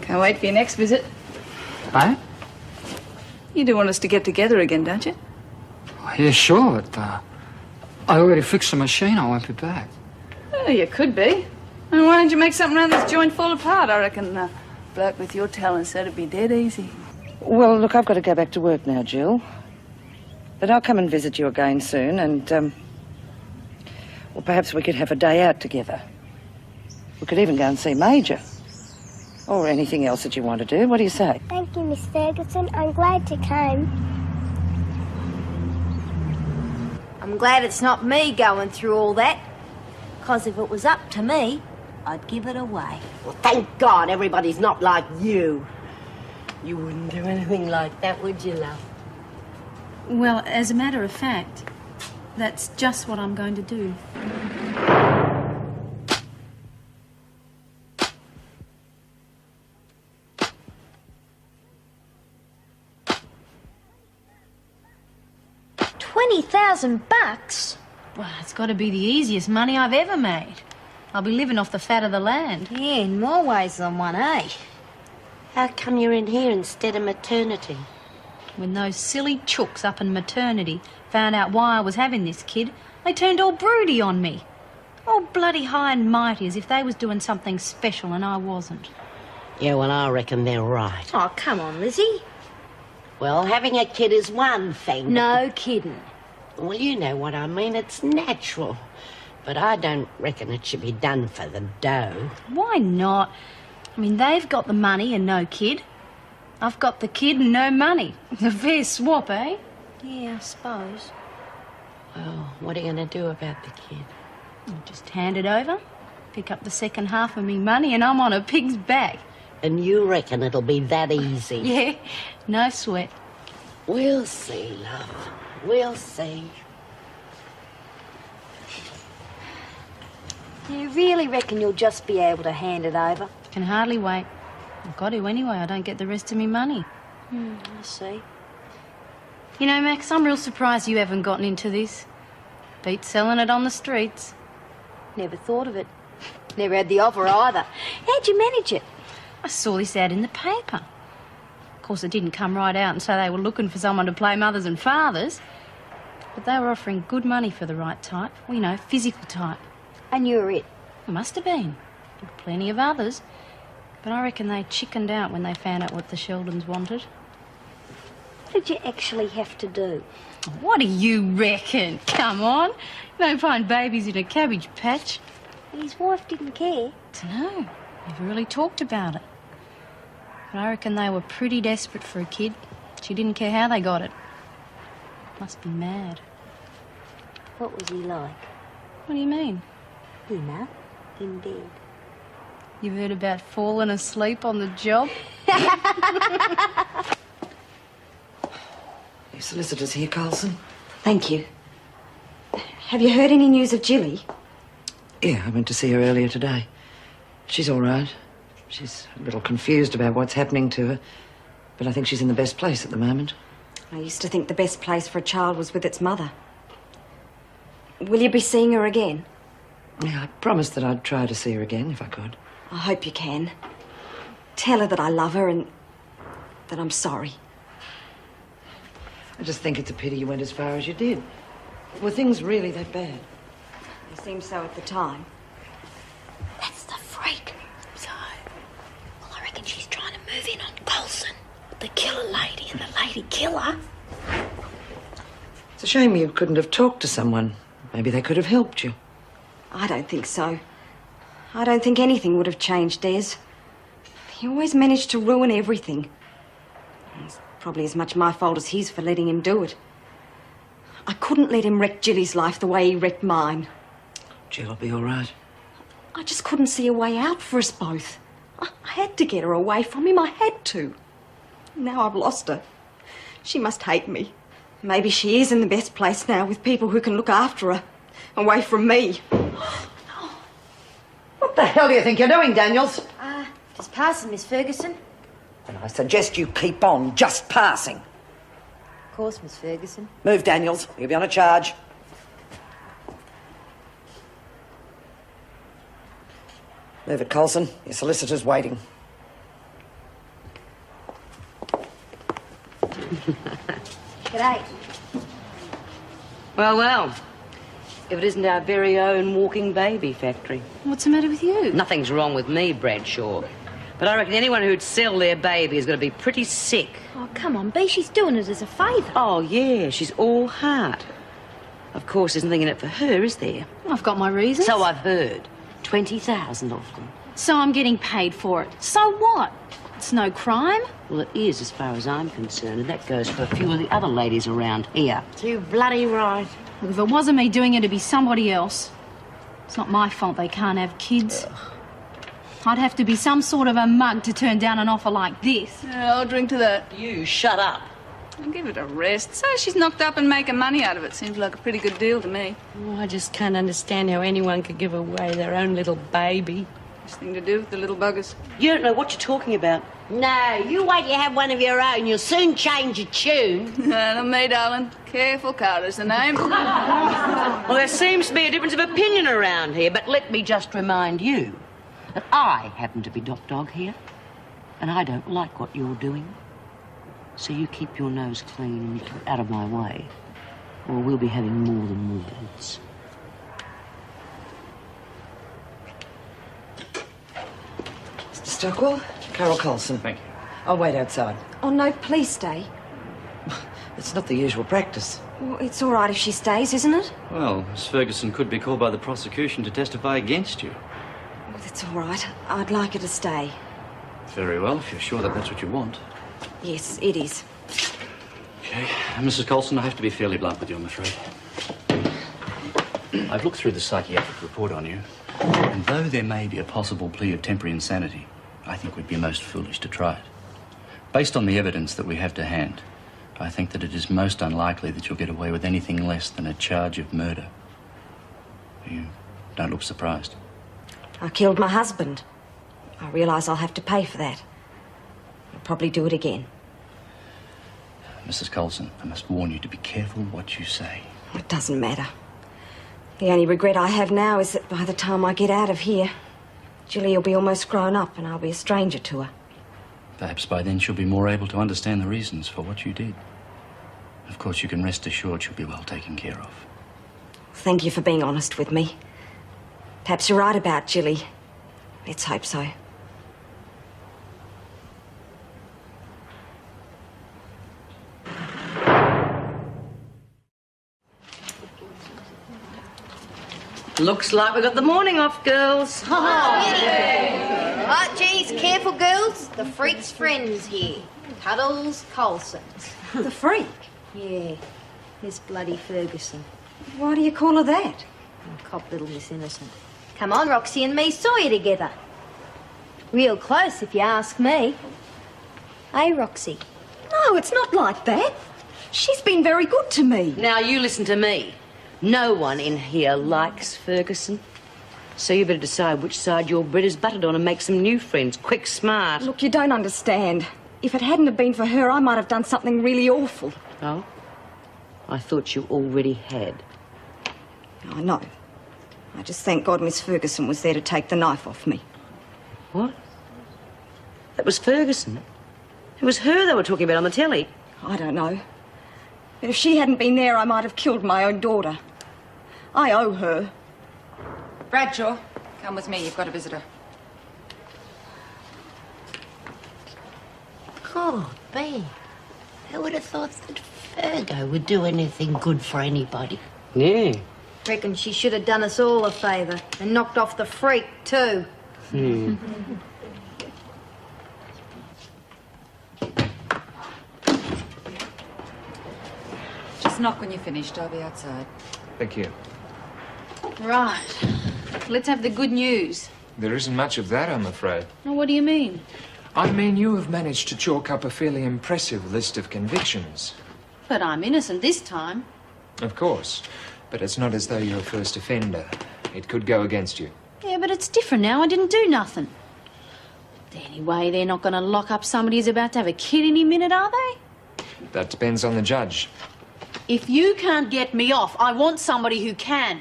Can't wait for your next visit. Eh? You do want us to get together again, don't you? Oh, yeah, sure, but I already fixed the machine. I won't be back. Oh, you could be. And why don't you make something around this joint fall apart? I reckon a bloke with your talents, that'd be dead easy. Well, look, I've got to go back to work now, Jill. But I'll come and visit you again soon, and, well, perhaps we could have a day out together. We could even go and see Major. Or anything else that you want to do. What do you say? Thank you, Miss Ferguson. I'm glad you came. I'm glad it's not me going through all that. Because if it was up to me, I'd give it away. Well, thank God everybody's not like you. You wouldn't do anything like that, would you, love? Well, as a matter of fact, that's just what I'm going to do. $20,000? Well, it's got to be the easiest money I've ever made. I'll be living off the fat of the land. Yeah, in more ways than one, eh? How come you're in here instead of maternity? When those silly chooks up in maternity found out why I was having this kid, they turned all broody on me. All bloody high and mighty, as if they was doing something special and I wasn't. Yeah, well, I reckon they're right. Oh, come on, Lizzie. Well, having a kid is one thing. No kidding. Well, you know what I mean. It's natural. But I don't reckon it should be done for the dough. Why not? I mean, they've got the money and no kid. I've got the kid and no money. A fair swap, eh? Yeah, I suppose. Well, what are you going to do about the kid? I'll just hand it over, pick up the second half of me money, and I'm on a pig's back. And you reckon it'll be that easy? Yeah, no sweat. We'll see, love. We'll see. You really reckon you'll just be able to hand it over? Can hardly wait. I've got to anyway. I don't get the rest of me money. I see. You know, Max, I'm real surprised you haven't gotten into this. Beats selling it on the streets. Never thought of it. Never had the offer either. How'd you manage it? I saw this ad in the paper. Of course, it didn't come right out and say they were looking for someone to play mothers and fathers. But they were offering good money for the right type. Well, you know, physical type. And you were it. It must have been. And plenty of others. But I reckon they chickened out when they found out what the Sheldons wanted. What did you actually have to do? What do you reckon? Come on. You don't find babies in a cabbage patch. His wife didn't care. Dunno. Never really talked about it. But I reckon they were pretty desperate for a kid. She didn't care how they got it. Must be mad. What was he like? What do you mean? You know, in bed. You've heard about falling asleep on the job? Your solicitor's here, Carlson. Thank you. Have you heard any news of Jilly? Yeah, I went to see her earlier today. She's all right. She's a little confused about what's happening to her, but I think she's in the best place at the moment. I used to think the best place for a child was with its mother. Will you be seeing her again? Yeah, I promised that I'd try to see her again if I could. I hope you can. Tell her that I love her and that I'm sorry. I just think it's a pity you went as far as you did. Were things really that bad? They seemed so at the time. That's the freak. So, well, I reckon she's trying to move in on Colson, the killer lady and the lady killer. It's a shame you couldn't have talked to someone. Maybe they could have helped you. I don't think so. I don't think anything would have changed, Des. He always managed to ruin everything. It's probably as much my fault as his for letting him do it. I couldn't let him wreck Jilly's life the way he wrecked mine. Jill'll be all right. I just couldn't see a way out for us both. I had to get her away from him. I had to. Now I've lost her. She must hate me. Maybe she is in the best place now with people who can look after her. Away from me. What the hell do you think you're doing, Daniels? Just passing, Miss Ferguson. And I suggest you keep on just passing. Of course, Miss Ferguson. Move, Daniels. You'll be on a charge. Move it, Colson. Your solicitor's waiting. G'day. Well, well. If it isn't our very own walking baby factory. What's the matter with you? Nothing's wrong with me, Bradshaw. But I reckon anyone who'd sell their baby is going to be pretty sick. Oh, come on, Bea. She's doing it as a favour. Oh, yeah, she's all heart. Of course, there's nothing in it for her, is there? I've got my reasons. So I've heard. 20,000 of them. So I'm getting paid for it. So what? It's no crime. Well, it is as far as I'm concerned, and that goes for a few of the other ladies around here. Too bloody right. If it wasn't me doing it, it'd be somebody else. It's not my fault they can't have kids. I'd have to be some sort of a mug to turn down an offer like this. Yeah, I'll drink to that. You shut up. I'll give it a rest. So she's knocked up and making money out of it. Seems like a pretty good deal to me. Oh, I just can't understand how anyone could give away their own little baby. Best thing to do with the little buggers. You don't know what you're talking about. No, you wait till you have one of your own. You'll soon change your tune. Not me, darling. Careful Carter's the name. Well, there seems to be a difference of opinion around here, but let me just remind you that I happen to be Doc Dog here, and I don't like what you're doing. So you keep your nose clean and get out of my way, or we'll be having more than words. Mr. Stockwell, Carol Colson. Thank you. I'll wait outside. Oh, no, please stay. It's not the usual practice. Well, it's all right if she stays, isn't it? Well, Miss Ferguson could be called by the prosecution to testify against you. Well, that's all right. I'd like her to stay. Very well, if you're sure that that's what you want. Yes, it is. Okay. Mrs. Colson, I have to be fairly blunt with you, I'm afraid. I've looked through the psychiatric report on you, and though there may be a possible plea of temporary insanity, I think we'd be most foolish to try it. Based on the evidence that we have to hand, I think that it is most unlikely that you'll get away with anything less than a charge of murder. You don't look surprised. I killed my husband. I realise I'll have to pay for that. I'll probably do it again. Mrs. Colson, I must warn you to be careful what you say. It doesn't matter. The only regret I have now is that by the time I get out of here, Jilly will be almost grown up and I'll be a stranger to her. Perhaps by then she'll be more able to understand the reasons for what you did. Of course, you can rest assured she'll be well taken care of. Thank you for being honest with me. Perhaps you're right about Jilly. Let's hope so. Looks like we got the morning off, girls. Right, geez, careful, girls. The freak's friend's here. Cuddles Colson. The freak? Yeah, Miss bloody Ferguson. Why do you call her that? Cop little Miss Innocent. Come on, Roxy and me saw you together. Real close, if you ask me. Hey, Roxy. No, it's not like that. She's been very good to me. Now, you listen to me. No one in here likes Ferguson. So you better decide which side your bread is buttered on and make some new friends. Quick, smart. Look, you don't understand. If it hadn't have been for her, I might have done something really awful. Oh? I thought you already had. I know. I just thank God Miss Ferguson was there to take the knife off me. What? That was Ferguson? It was her they were talking about on the telly. I don't know. But if she hadn't been there, I might have killed my own daughter. I owe her. Bradshaw, come with me. You've got a visitor. God, Bea. Who would have thought that Fergo would do anything good for anybody? Yeah. Reckon she should have done us all a favour and knocked off the freak, too. Just knock when you're finished. I'll be outside. Thank you. Right. Let's have the good news. There isn't much of that, I'm afraid. Now, what do you mean? I mean, you have managed to chalk up a fairly impressive list of convictions. But I'm innocent this time. Of course. But it's not as though you're a first offender. It could go against you. Yeah, but it's different now. I didn't do nothing. Anyway, they're not going to lock up somebody who's about to have a kid any minute, are they? That depends on the judge. If you can't get me off, I want somebody who can.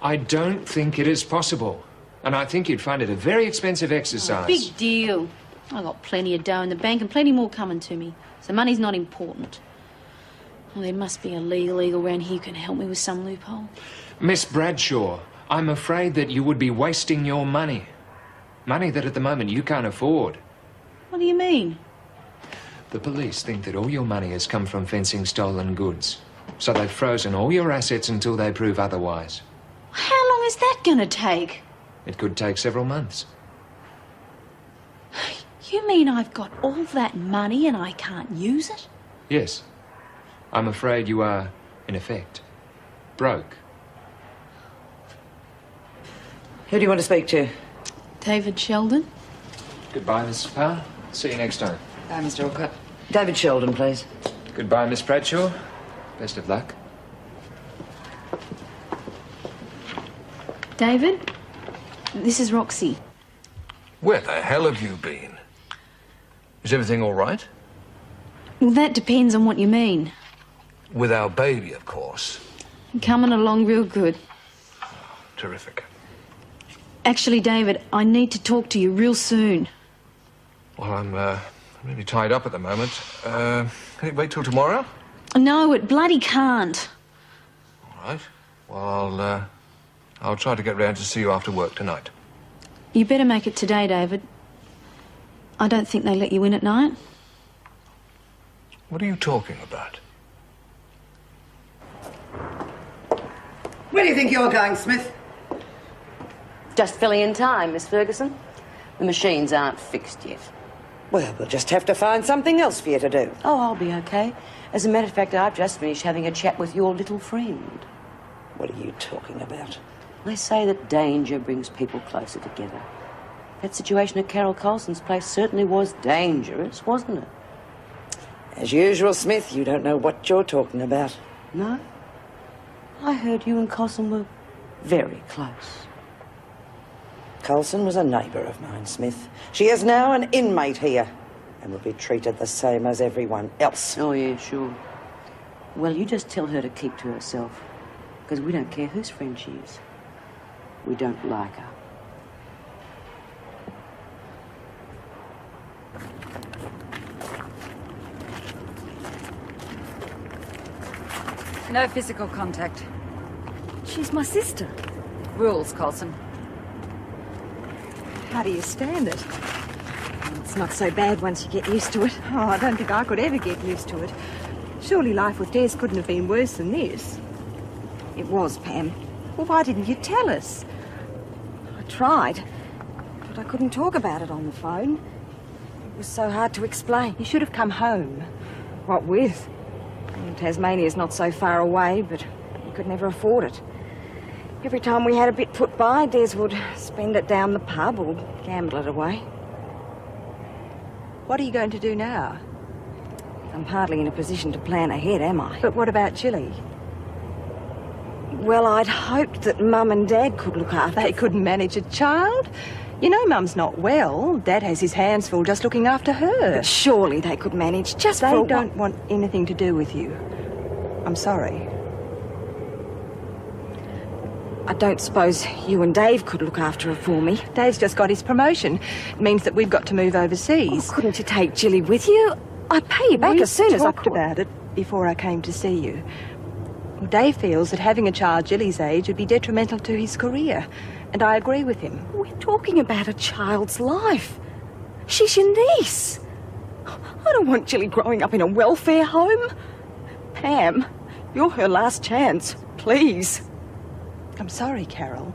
I don't think it is possible. And I think you'd find it a very expensive exercise. Big deal. I got plenty of dough in the bank and plenty more coming to me. So money's not important. Well, there must be a legal eagle around here who can help me with some loophole. Miss Bradshaw, I'm afraid that you would be wasting your money. Money that at the moment you can't afford. What do you mean? The police think that all your money has come from fencing stolen goods. So they've frozen all your assets until they prove otherwise. How long is that going to take? It could take several months. You mean I've got all that money and I can't use it? Yes. I'm afraid you are, in effect, broke. Who do you want to speak to? David Sheldon? Goodbye, Miss Parr. See you next time. Bye, Mr. Alcott. David Sheldon, please. Goodbye, Miss Bradshaw. Best of luck. David, this is Roxy. Where the hell have you been? Is everything all right? Well, that depends on what you mean. With our baby, of course. Coming along real good. Terrific. Actually, David, I need to talk to you real soon. Well, I'm really tied up at the moment. Can it wait till tomorrow? No, it bloody can't. All right. Well, I'll try to get round to see you after work tonight. You better make it today, David. I don't think they let you in at night. What are you talking about? Where do you think you're going, Smith? Just filling in time, Miss Ferguson. The machines aren't fixed yet. Well, we'll just have to find something else for you to do. Oh, I'll be okay. As a matter of fact, I've just finished having a chat with your little friend. What are you talking about? They say that danger brings people closer together. That situation at Carol Colson's place certainly was dangerous, wasn't it? As usual, Smith, you don't know what you're talking about. No? I heard you and Colson were very close. Colson was a neighbour of mine, Smith. She is now an inmate here and will be treated the same as everyone else. Oh, yeah, sure. Well, you just tell her to keep to herself, because we don't care whose friend she is. We don't like her. No physical contact. She's my sister. Rules, Colson. How do you stand it? It's not so bad once you get used to it. Oh, I don't think I could ever get used to it. Surely life with Des couldn't have been worse than this. It was, Pam. Well, why didn't you tell us? I tried, but I couldn't talk about it on the phone. It was so hard to explain. You should have come home. What with? Tasmania's not so far away, but we could never afford it. Every time we had a bit put by, Des would spend it down the pub or gamble it away. What are you going to do now? I'm hardly in a position to plan ahead, am I? But what about Chile? Well, I'd hoped that Mum and Dad could look after... They couldn't manage a child? You know Mum's not well. Dad has his hands full just looking after her. But surely they could manage just They for... don't want anything to do with you. I'm sorry. I don't suppose you and Dave could look after her for me. Dave's just got his promotion. It means that we've got to move overseas. Oh, couldn't you take Jilly with you? I'd pay you back as soon as I could. We talked about it before I came to see you. Dave feels that having a child Jilly's age would be detrimental to his career, and I agree with him. We're talking about a child's life. She's your niece. I don't want Jilly growing up in a welfare home. Pam, you're her last chance. Please. I'm sorry, Carol,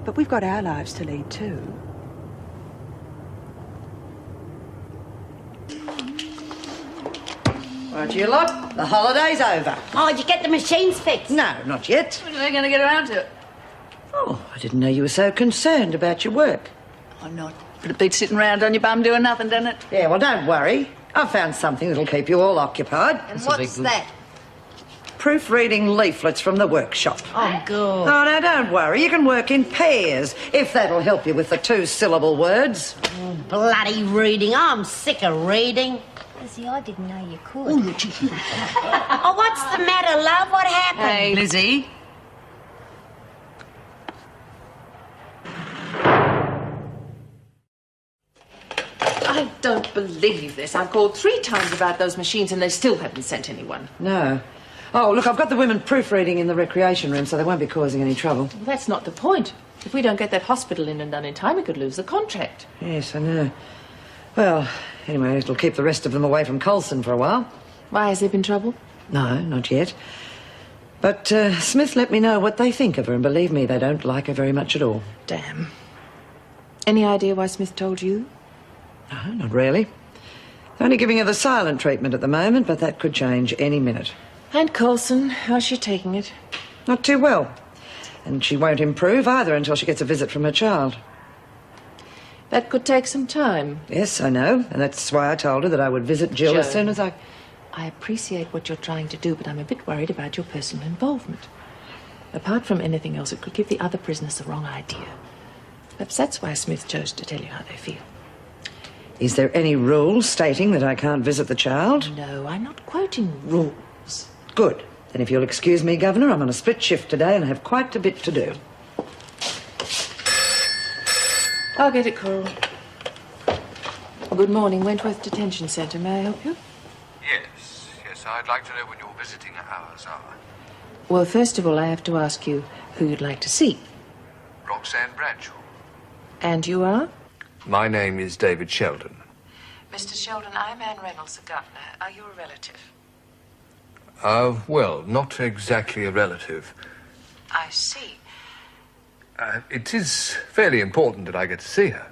but we've got our lives to lead too. Right, you lot, the holiday's over. Oh, did you get the machines fixed? No, not yet. When are they going to get around to it? Oh, I didn't know you were so concerned about your work. I'm not. But it beats sitting around on your bum doing nothing, doesn't it? Yeah, well, don't worry. I've found something that'll keep you all occupied. And what's that? Proofreading leaflets from the workshop. Oh, good. Oh, no, don't worry. You can work in pairs, if that'll help you with the 2-syllable words. Bloody reading. I'm sick of reading. Lizzie, I didn't know you could. Oh, what's the matter, love? What happened? Hey, Lizzie. don't believe this. I've called 3 times about those machines and they still haven't sent anyone. No. Oh, look, I've got the women proofreading in the recreation room, so they won't be causing any trouble. Well, that's not the point. If we don't get that hospital in and done in time, we could lose the contract. Yes, I know. Well, anyway, it'll keep the rest of them away from Colson for a while. Why, has there been trouble? No, not yet. But Smith let me know what they think of her, and believe me, they don't like her very much at all. Damn. Any idea why Smith told you? No, not really. They're only giving her the silent treatment at the moment, but that could change any minute. And Colson, how's she taking it? Not too well. And she won't improve either until she gets a visit from her child. That could take some time. Yes, I know, and that's why I told her that I would visit Jill as soon as I appreciate what you're trying to do, but I'm a bit worried about your personal involvement. Apart from anything else, it could give the other prisoners the wrong idea. Perhaps that's why Smith chose to tell you how they feel. Is there any rule stating that I can't visit the child? No, I'm not quoting rules. Good. Then if you'll excuse me, Governor, I'm on a split shift today and I have quite a bit to do. I'll get it, Coral. Good morning, Wentworth Detention Centre. May I help you? Yes, I'd like to know when your visiting hours are. Well, first of all, I have to ask you who you'd like to see. Roxanne Bradshaw. And you are? My name is David Sheldon. Mr. Sheldon, I'm Anne Reynolds, the governor. Are you a relative? Well, not exactly a relative. I see. It is fairly important that I get to see her.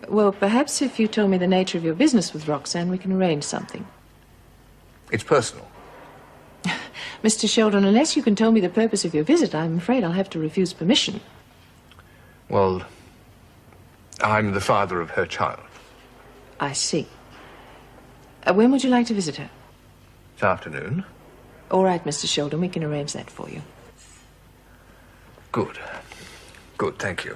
Well, perhaps if you tell me the nature of your business with Roxanne, we can arrange something. It's personal. Mr. Sheldon, unless you can tell me the purpose of your visit, I'm afraid I'll have to refuse permission. Well, I'm the father of her child. I see. When would you like to visit her? This afternoon. All right, Mr. Sheldon, we can arrange that for you. Good. Good, thank you.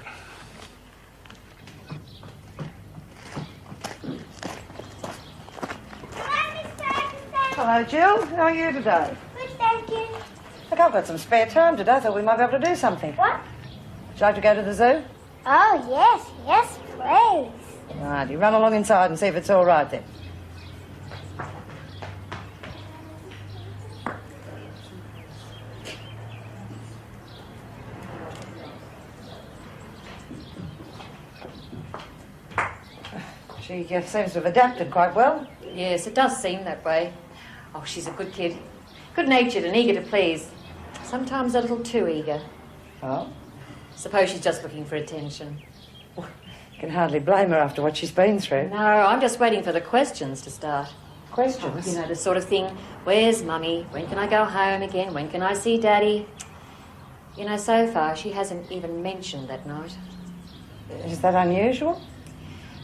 Hello, Jill. How are you today? Good, thank you. Look, I've got some spare time today. I thought we might be able to do something. What? Would you like to go to the zoo? Oh, yes, please. Right, you run along inside and see if it's all right then. She seems to have adapted quite well. Yes, it does seem that way. Oh, she's a good kid. Good-natured and eager to please. Sometimes a little too eager. Oh? Suppose she's just looking for attention. You can hardly blame her after what she's been through. No, I'm just waiting for the questions to start. Questions? You know, the sort of thing, where's Mummy? When can I go home again? When can I see Daddy? You know, so far, she hasn't even mentioned that night. Is that unusual?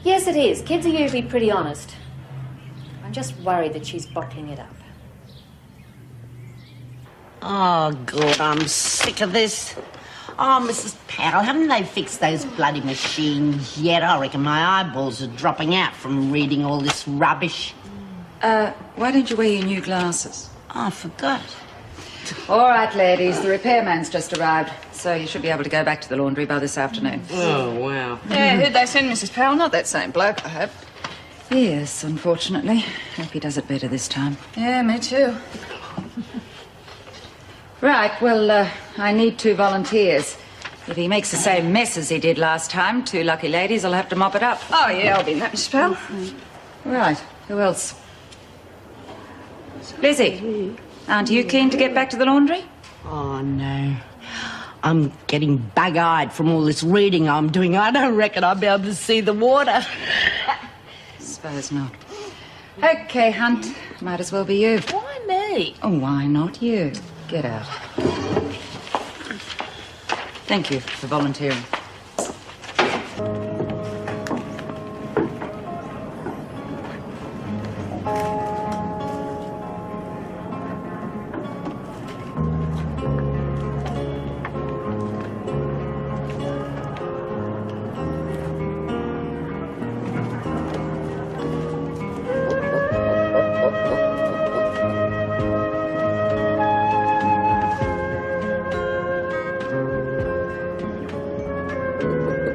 Yes, it is. Kids are usually pretty honest. I'm just worried that she's bottling it up. Oh, good. I'm sick of this. Oh, Mrs. Powell, haven't they fixed those bloody machines yet? I reckon my eyeballs are dropping out from reading all this rubbish. Why don't you wear your new glasses? Oh, I forgot. All right, ladies, the repairman's just arrived, so you should be able to go back to the laundry by this afternoon. Oh, wow. Yeah, who'd they send, Mrs. Powell? Not that same bloke, I hope. Yes, unfortunately. Hope he does it better this time. Yeah, me too. Right, well, I need 2 volunteers. If he makes the same mess as he did last time, 2 lucky ladies will have to mop it up. Oh, yeah, I'll be in that, Mrs. Powell. Right, who else? Lizzie, aren't you keen to get back to the laundry? Oh, no. I'm getting bug-eyed from all this reading I'm doing. I don't reckon I'll be able to see the water. Suppose not. Okay, Hunt, might as well be you. Why me? Oh, why not you? Get out. Thank you for volunteering.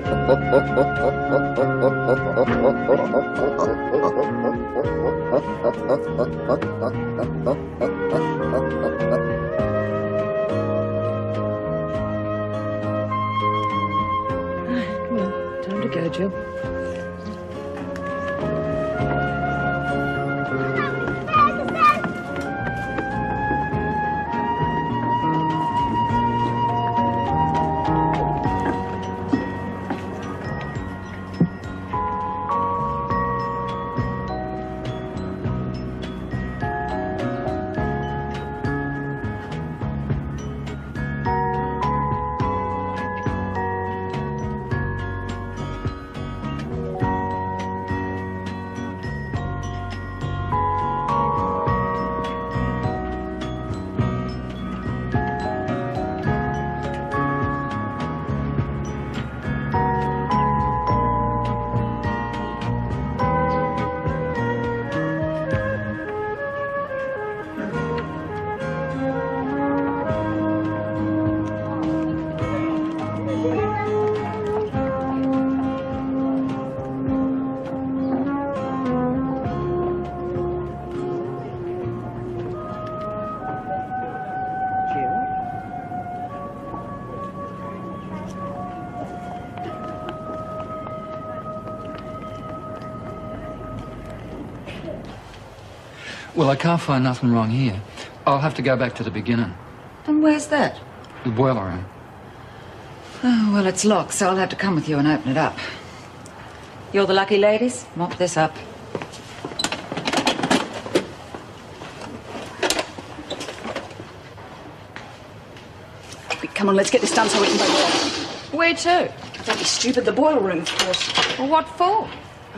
Come on, time to go, Jill. Well, I can't find nothing wrong here. I'll have to go back to the beginning. And where's that? The boiler room. Oh, well, it's locked, so I'll have to come with you and open it up. You're the lucky ladies. Mop this up. Come on, let's get this done so we can go off. Where to? Don't be stupid, the boiler room, of course. Well, what for?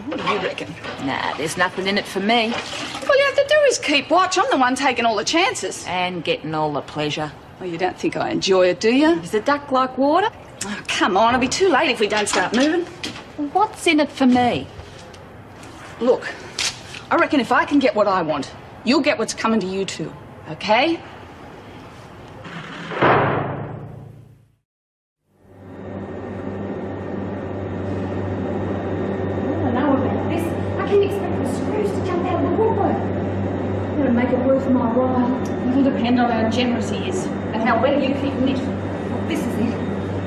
What do you reckon? Nah, there's nothing in it for me. All you have to do is keep watch. I'm the one taking all the chances. And getting all the pleasure. Well, you don't think I enjoy it, do you? Does the duck like water? Oh, come on, it'll be too late if we don't start moving. Well, what's in it for me? Look, I reckon if I can get what I want, you'll get what's coming to you too, okay? It'll depend on how generous he is and how well you keep knit. This is it.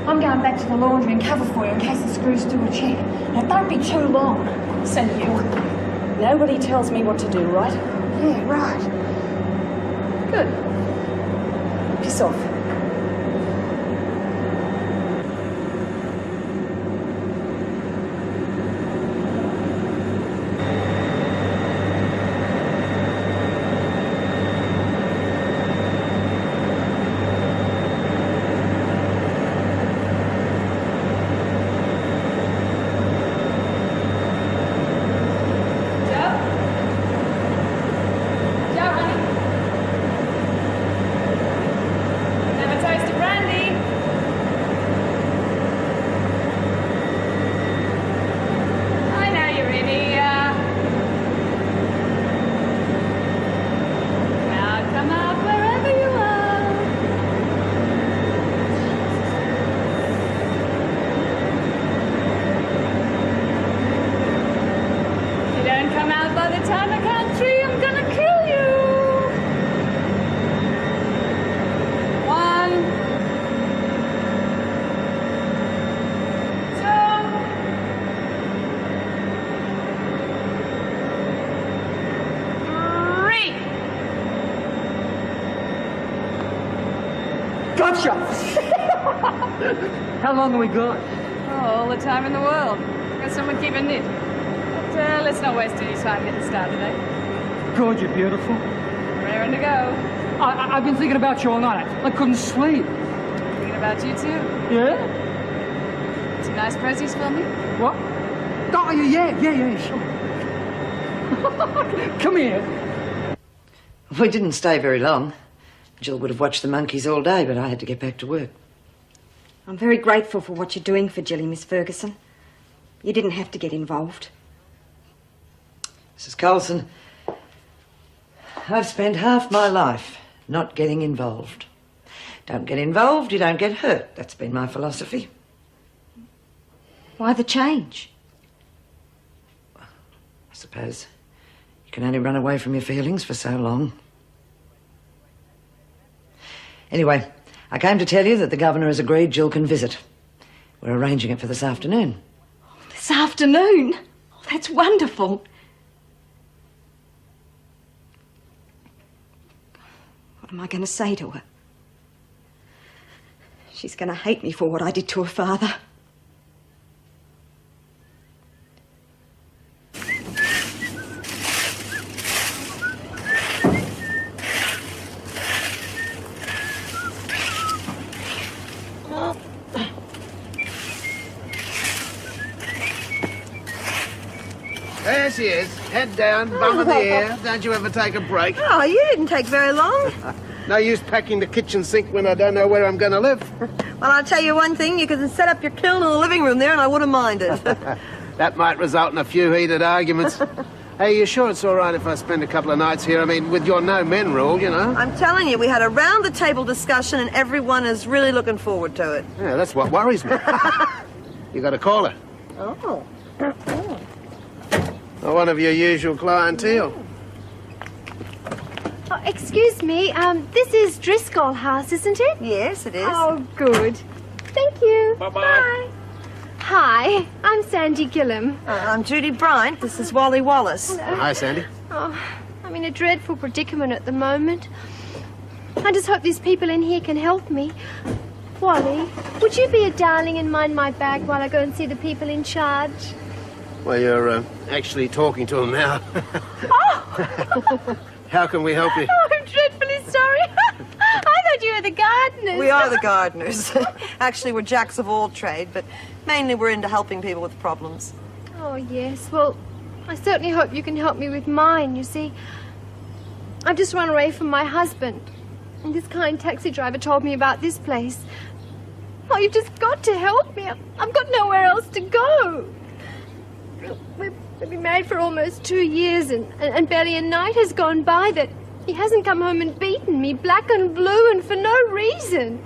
I'm going back to the laundry and cover for you in case the screws do a check. Now, don't be too long. Listen, you. Nobody tells me what to do, right? Yeah, right. Good. Piss off. Gotcha! How long have we got? Oh, all the time in the world. Got someone keeping knit. But let's not waste any time getting started, eh? God, you're beautiful. Raring to go. I've been thinking about you all night. I couldn't sleep. Thinking about you too. Yeah? Some nice prezzies for me? What? Oh, yeah, sure. Come here. We didn't stay very long. Jill would have watched the monkeys all day, but I had to get back to work. I'm very grateful for what you're doing for Jilly, Miss Ferguson. You didn't have to get involved. Mrs. Colson, I've spent half my life not getting involved. Don't get involved, you don't get hurt. That's been my philosophy. Why the change? I suppose you can only run away from your feelings for so long. Anyway, I came to tell you that the Governor has agreed Jill can visit. We're arranging it for this afternoon. This afternoon? Oh, that's wonderful. What am I going to say to her? She's going to hate me for what I did to her father. There she is. Head down, bum of the ear. Don't you ever take a break? Oh, you didn't take very long. No use packing the kitchen sink when I don't know where I'm going to live. Well, I'll tell you one thing. You could set up your kiln in the living room there and I wouldn't mind it. That might result in a few heated arguments. Hey, you sure it's all right if I spend a couple of nights here? I mean, with your no men rule, you know. I'm telling you, we had a round-the-table discussion and everyone is really looking forward to it. Yeah, that's what worries me. You got to call her. Oh. Or one of your usual clientele. Oh, excuse me, this is Driscoll House, isn't it? Yes, it is. Oh, good. Thank you. Bye-bye. Bye. Hi, I'm Sandy Gillam. I'm Judy Bryant. This is Wally Wallace. Hi, Sandy. Oh, I'm in a dreadful predicament at the moment. I just hope these people in here can help me. Wally, would you be a darling and mind my bag while I go and see the people in charge? Well, you're actually talking to them now. Oh! How can we help you? Oh, I'm dreadfully sorry. I thought you were the gardeners. We are the gardeners. Actually, we're jacks of all trade, but mainly we're into helping people with problems. Oh, yes. Well, I certainly hope you can help me with mine, you see. I've just run away from my husband. And this kind taxi driver told me about this place. Oh, you've just got to help me. I've got nowhere else to go. We've been married for almost 2 years, and barely a night has gone by that he hasn't come home and beaten me black and blue and for no reason.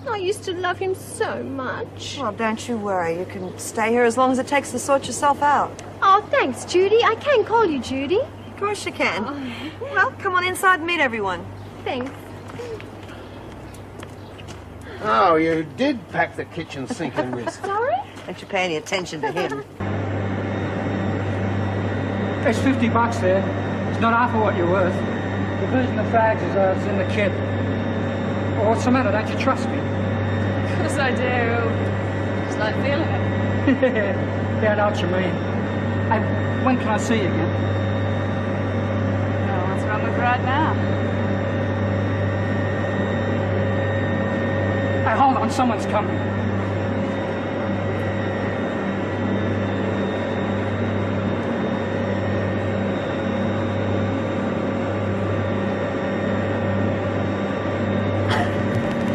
I used to love him so much. Well, don't you worry. You can stay here as long as it takes to sort yourself out. Oh, thanks, Judy. I can call you Judy. Of course you can. Well, come on inside and meet everyone. Thanks. Oh, you did pack the kitchen sink in this. Sorry? Don't you pay any attention to him. There's $50 there. It's not half of what you're worth. The booze and the fags is in the kit. Well, what's the matter? Don't you trust me? Of course I do. Just like feeling it. Yeah, I know what you mean. Hey, when can I see you again? Well, what's wrong with right now? Hey, hold on. Someone's coming.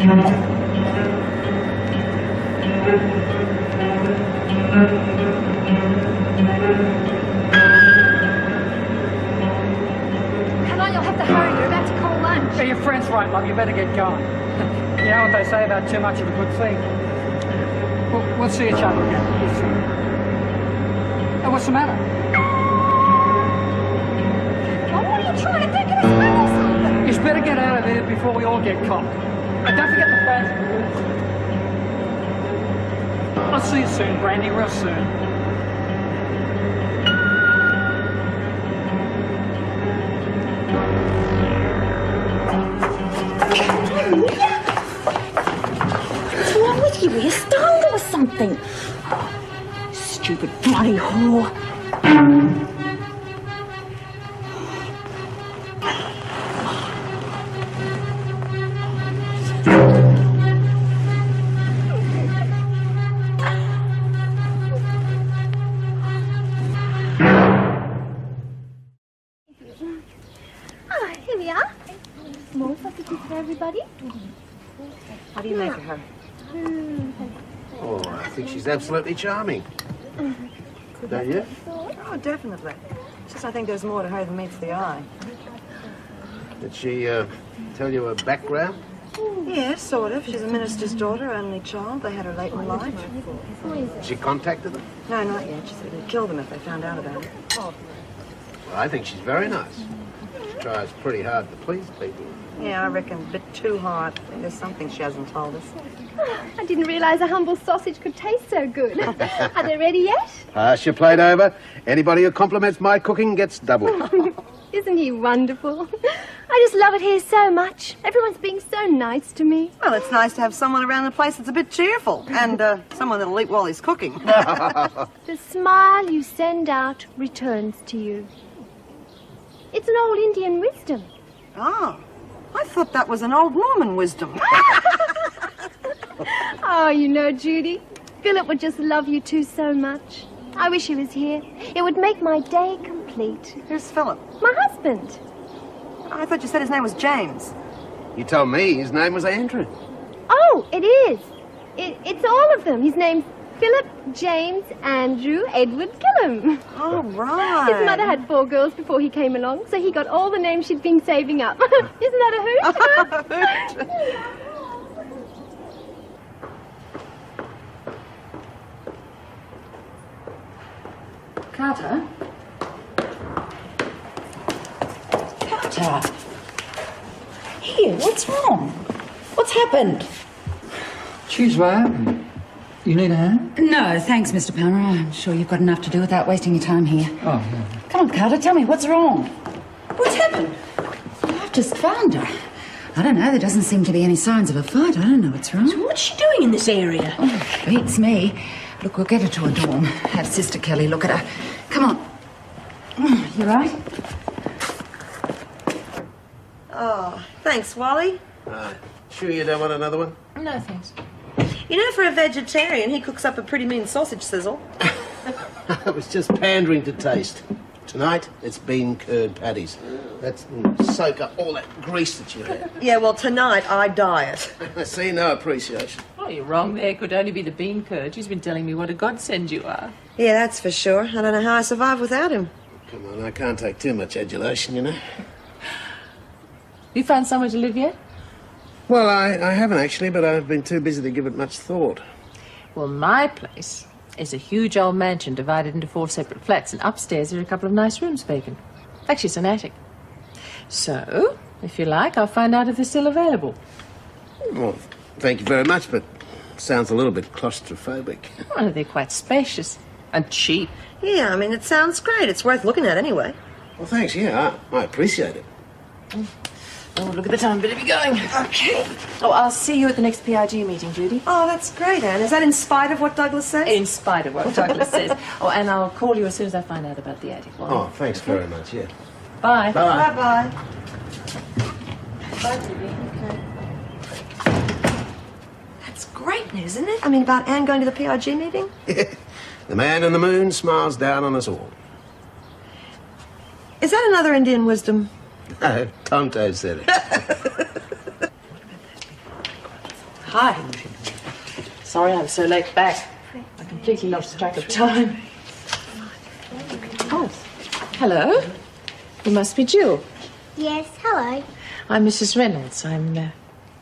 Come on, you'll have to hurry. You're about to call lunch. Hey, your friend's right, love. You better get going. You know what they say about too much of a good thing. We'll see each other again. We'll see. Hey, what's the matter? Oh, what are you trying to do? Get us away or something? You better get out of there before we all get caught. And don't forget the flags. I'll see you soon, Brandy, real soon. What's wrong with you? Are you stoned or something? Stupid bloody whore. Oh, here we are. More sausages for everybody. How do you make of her? Oh, I think she's absolutely charming. Don't you? Oh, definitely. It's just I think there's more to her than meets the eye. Did she tell you her background? Yeah, sort of. She's a minister's daughter, only child. They had her late in life. She contacted them? No, not yet. She said they'd kill them if they found out about it. Well, I think she's very nice. She tries pretty hard to please people. Yeah, I reckon a bit too hard. I think there's something she hasn't told us. I didn't realize a humble sausage could taste so good. Are they ready yet? Pass your plate over. Anybody who compliments my cooking gets double. Isn't he wonderful? I just love it here so much. Everyone's being so nice to me. Well, it's nice to have someone around the place that's a bit cheerful and someone that'll eat while he's cooking. The smile you send out returns to you. It's an old Indian wisdom. Oh, I thought that was an old Mormon wisdom. Oh, you know, Judy, Philip would just love you two so much. I wish he was here. It would make my day complete. Who's Philip? My husband. I thought you said his name was James. You told me his name was Andrew. Oh, it is. It's all of them. His name's Philip, James, Andrew, Edward Gillum. Oh, right. His mother had 4 girls before he came along, so he got all the names she'd been saving up. Isn't that a hoot? Carter? Carter? Here, what's wrong? What's happened? Choose what happened. You need a hand? No, thanks, Mr. Palmer. I'm sure you've got enough to do without wasting your time here. Oh, yeah. Come on, Carter, tell me, what's wrong? What's happened? I've just found her. I don't know, there doesn't seem to be any signs of a fight. I don't know what's wrong. So what's she doing in this area? Oh, beats me. Look, we'll get her to her dorm. Have Sister Kelly look at her. Come on. You right? Oh, thanks, Wally. Sure you don't want another one? No, thanks. You know, for a vegetarian, he cooks up a pretty mean sausage sizzle. It was just pandering to taste. Tonight, it's bean curd patties. That's soak up all that grease that you had. Yeah, well, tonight I diet. See, no appreciation. Oh, you're wrong there. It could only be the bean curd. She's been telling me what a godsend you are. Yeah, that's for sure. I don't know how I survive without him. Come on, I can't take too much adulation, you know. You found somewhere to live yet? Well, I haven't actually, but I've been too busy to give it much thought. Well, my place is a huge old mansion divided into 4 separate flats, and upstairs there are a couple of nice rooms vacant. Actually, it's an attic. So, if you like, I'll find out if they're still available. Well, thank you very much, but sounds a little bit claustrophobic. Well, they're quite spacious and cheap. Yeah, I mean, it sounds great. It's worth looking at anyway. Well, thanks, yeah, I appreciate it. Oh, look at the time, better be going. Okay. Oh, I'll see you at the next PIG meeting, Judy. Oh, that's great, Anne. Is that in spite of what Douglas says? In spite of what Douglas says. Oh, and I'll call you as soon as I find out about the attic. Oh, thanks very much, yeah. Bye. Bye. Bye-bye. Bye, Judy. That's great news, isn't it? I mean, about Anne going to the PIG meeting? The man in the moon smiles down on us all. Is that another Indian wisdom? No, Tonto said it. Hi. Sorry I'm so late back. I completely lost track of time. Oh, hello. You must be Jill. Yes, hello. I'm Mrs. Reynolds. I'm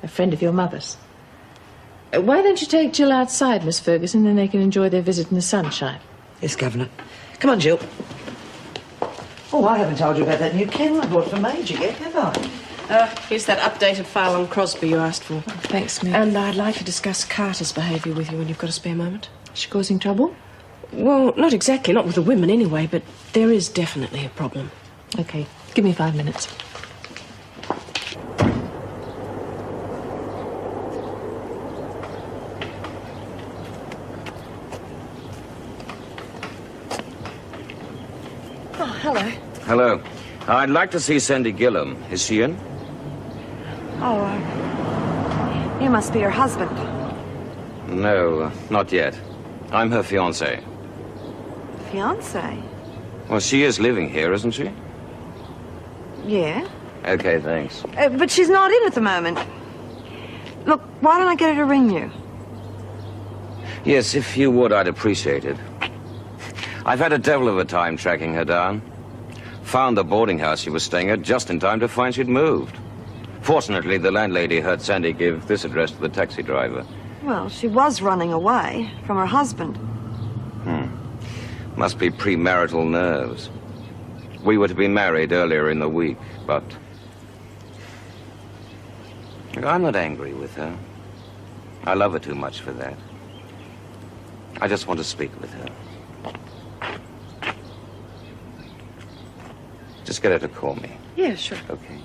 a friend of your mother's. Why don't you take Jill outside, Miss Ferguson, then they can enjoy their visit in the sunshine? Yes, Governor. Come on, Jill. Oh, I haven't told you about that new kennel I bought for Major yet, have I? Here's that updated file on Crosby you asked for. Thanks, ma'am. And I'd like to discuss Carter's behaviour with you when you've got a spare moment. Is she causing trouble? Well, not exactly, not with the women anyway, but there is definitely a problem. Okay, give me 5 minutes. Oh, hello. Hello. I'd like to see Sandy Gillum. Is she in? Oh, you must be her husband. No, not yet. I'm her fiancé. Fiancé? Well, she is living here, isn't she? Yeah. Okay, thanks. But she's not in at the moment. Look, why don't I get her to ring you? Yes, if you would, I'd appreciate it. I've had a devil of a time tracking her down. Found the boarding house she was staying at just in time to find she'd moved. Fortunately, the landlady heard Sandy give this address to the taxi driver. Well, she was running away from her husband. Must be premarital nerves. We were to be married earlier in the week, but... I'm not angry with her. I love her too much for that. I just want to speak with her. Just get her to call me. Yeah, sure. Okay.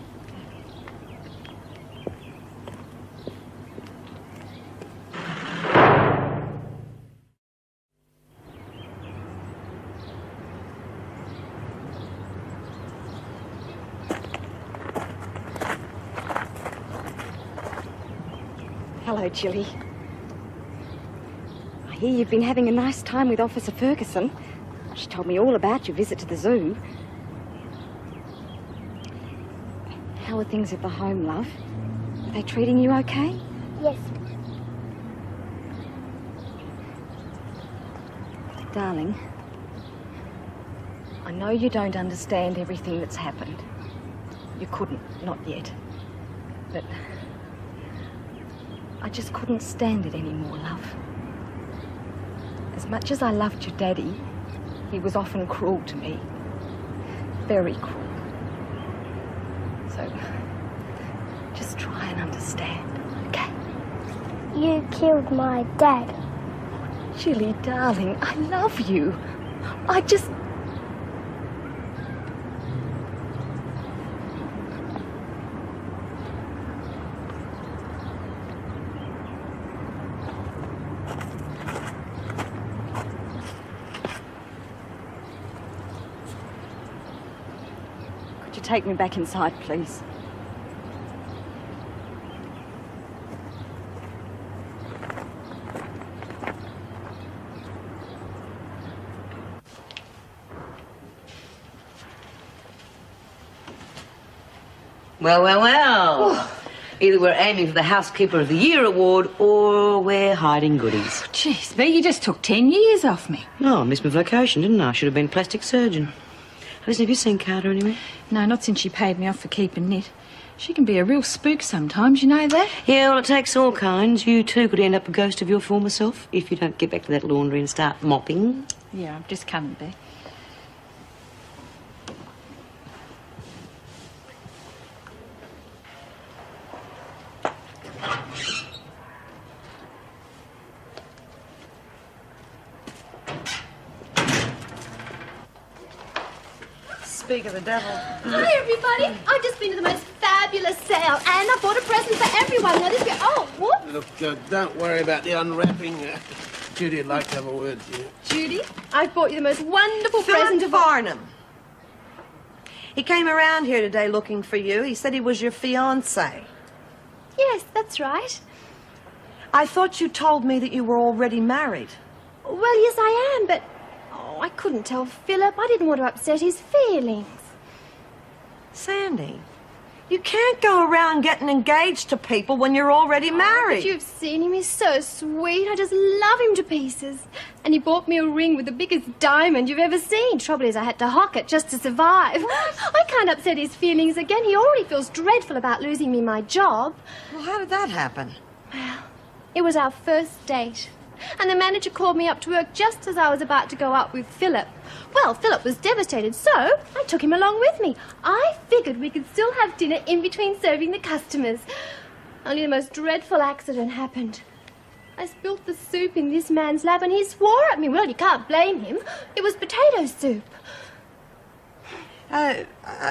Hello, Jilly. I hear you've been having a nice time with Officer Ferguson. She told me all about your visit to the zoo. How are things at the home, love? Are they treating you okay? Yes. Darling, I know you don't understand everything that's happened. You couldn't, not yet. But I just couldn't stand it anymore, love. As much as I loved your daddy, he was often cruel to me. Very cruel. So, just try and understand, okay? You killed my dad. Jilly, darling, I love you. I just... Could you take me back inside, please? Well. Either we're aiming for the Housekeeper of the Year award or we're hiding goodies. Jeez, V, you just took 10 years off me. No, I missed my vocation, didn't I? I should have been plastic surgeon. Listen, have you seen Carter anywhere? No, not since she paid me off for keeping knit. She can be a real spook sometimes, you know that? Yeah, well, it takes all kinds. You too could end up a ghost of your former self if you don't get back to that laundry and start mopping. Yeah, I'm just coming back. Speak of the devil. Hi, everybody. I've just been to the most fabulous sale, and I bought a present for everyone. Now, this... Oh, what? Look, don't worry about the unwrapping. Judy would like to have a word with you. Judy, I've bought you the most wonderful Philip present of... Farnham. He came around here today looking for you. He said he was your fiancé. Yes, that's right. I thought you told me that you were already married. Well, yes, I am, but... Oh, I couldn't tell Philip. I didn't want to upset his feelings. Sandy, you can't go around getting engaged to people when you're already married. But you've seen him. He's so sweet. I just love him to pieces. And he bought me a ring with the biggest diamond you've ever seen. Trouble is, I had to hock it just to survive. What? I can't upset his feelings again. He already feels dreadful about losing me my job. Well, how did that happen? Well, it was our first date. And the manager called me up to work just as I was about to go out with Philip. Well, Philip was devastated, so I took him along with me. I figured we could still have dinner in between serving the customers. Only the most dreadful accident happened. I spilt the soup in this man's lap and he swore at me. Well, you can't blame him. It was potato soup. I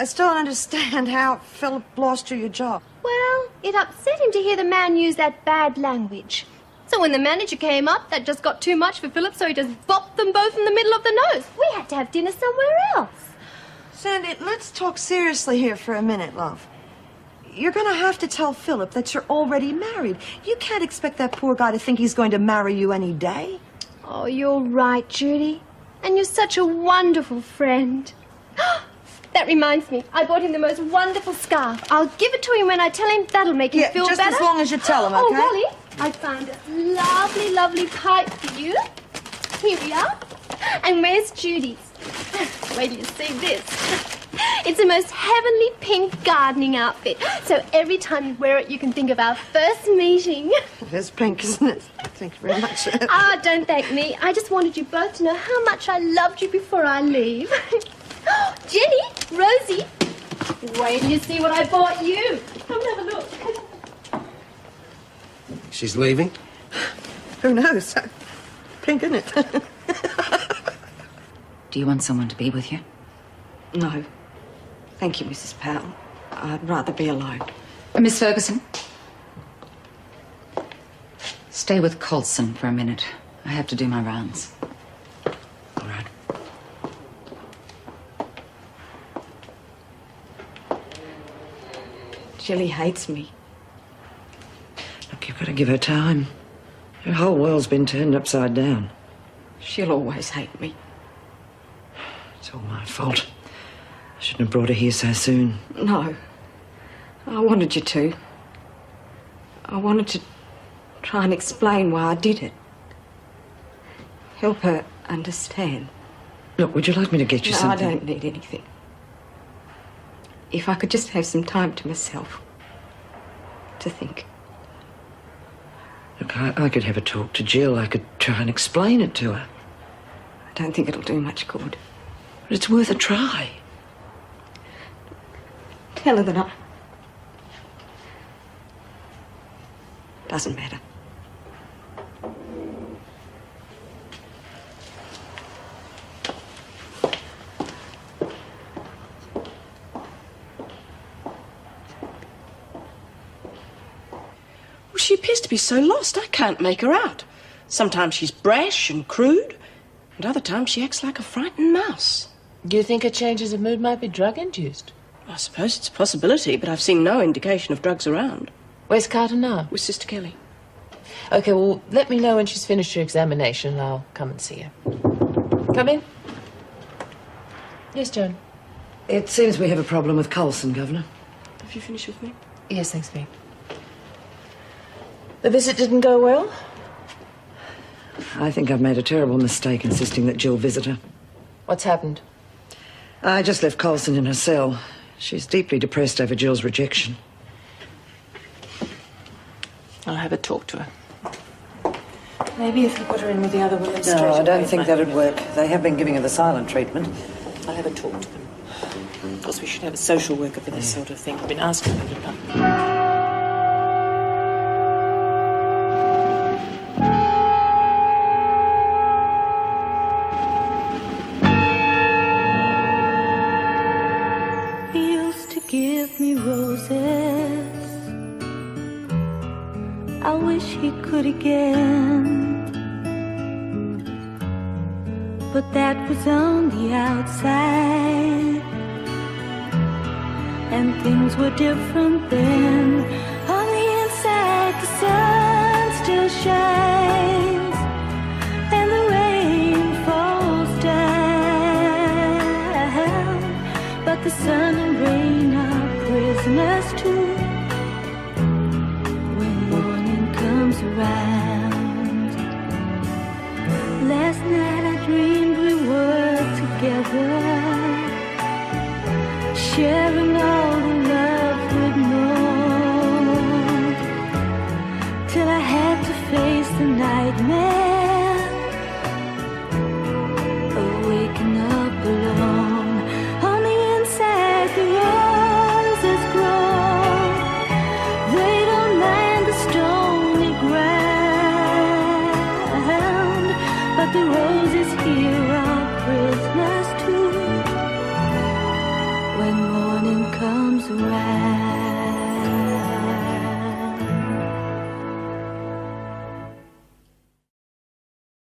still don't understand how Philip lost you your job. Well, it upset him to hear the man use that bad language. So when the manager came up, that just got too much for Philip, so he just bopped them both in the middle of the nose. We had to have dinner somewhere else. Sandy, let's talk seriously here for a minute, love. You're going to have to tell Philip that you're already married. You can't expect that poor guy to think he's going to marry you any day. Oh, you're right, Judy. And you're such a wonderful friend. That reminds me, I bought him the most wonderful scarf. I'll give it to him when I tell him. That'll make him feel just better. as long as you tell him, okay? Oh, Wally, I found a lovely, lovely pipe for you. Here we are. And where's Judy's? Wait till you see this. It's the most heavenly pink gardening outfit. So every time you wear it, you can think of our first meeting. It's pink, isn't it? Thank you very much. Ah, don't thank me. I just wanted you both to know how much I loved you before I leave. Jenny, Rosie, wait till you see what I bought you. Come and have a look. She's leaving? Who knows? Pink, isn't it? Do you want someone to be with you? No. Thank you, Mrs. Powell. I'd rather be alone. Miss Ferguson? Stay with Colson for a minute. I have to do my rounds. All right. Jilly hates me. Look, you've got to give her time. Her whole world's been turned upside down. She'll always hate me. It's all my fault. I shouldn't have brought her here so soon. No. I wanted you to. I wanted to try and explain why I did it. Help her understand. Look, would you like me to get you something? No, I don't need anything. If I could just have some time to myself. To think. Look, I could have a talk to Jill. I could try and explain it to her. I don't think it'll do much good. But it's worth a try. Tell her that I... Doesn't matter. Well, she appears to be so lost, I can't make her out. Sometimes she's brash and crude, and other times she acts like a frightened mouse. Do you think her changes of mood might be drug-induced? I suppose it's a possibility, but I've seen no indication of drugs around. Where's Carter now? With Sister Kelly. Okay, well, let me know when she's finished her examination and I'll come and see her. Come in. Yes, Joan? It seems we have a problem with Colson, Governor. Have you finished with me? Yes, thanks, me. The visit didn't go well? I think I've made a terrible mistake insisting that Jill visit her. What's happened? I just left Colson in her cell. She's deeply depressed over Jill's rejection. I'll have a talk to her. Maybe if you put her in with the other women straight No, I don't away, think that'd work. They have been giving her the silent treatment. I'll have a talk to them. Of course, we should have a social worker for this sort of thing. I've been asking them to come. Give me roses. I wish he could again, but that was on the outside, and things were different then. On the inside, the sun still shines, and the rain falls down, but the sun and rain are prisoners too. When morning comes around, last night I dreamed we were together, sharing all the love we'd known, till I had to face the nightmare of waking up alone. On the inside, the roses grow. They don't mind the stony ground, but the roses here are prisoners too. When morning comes around.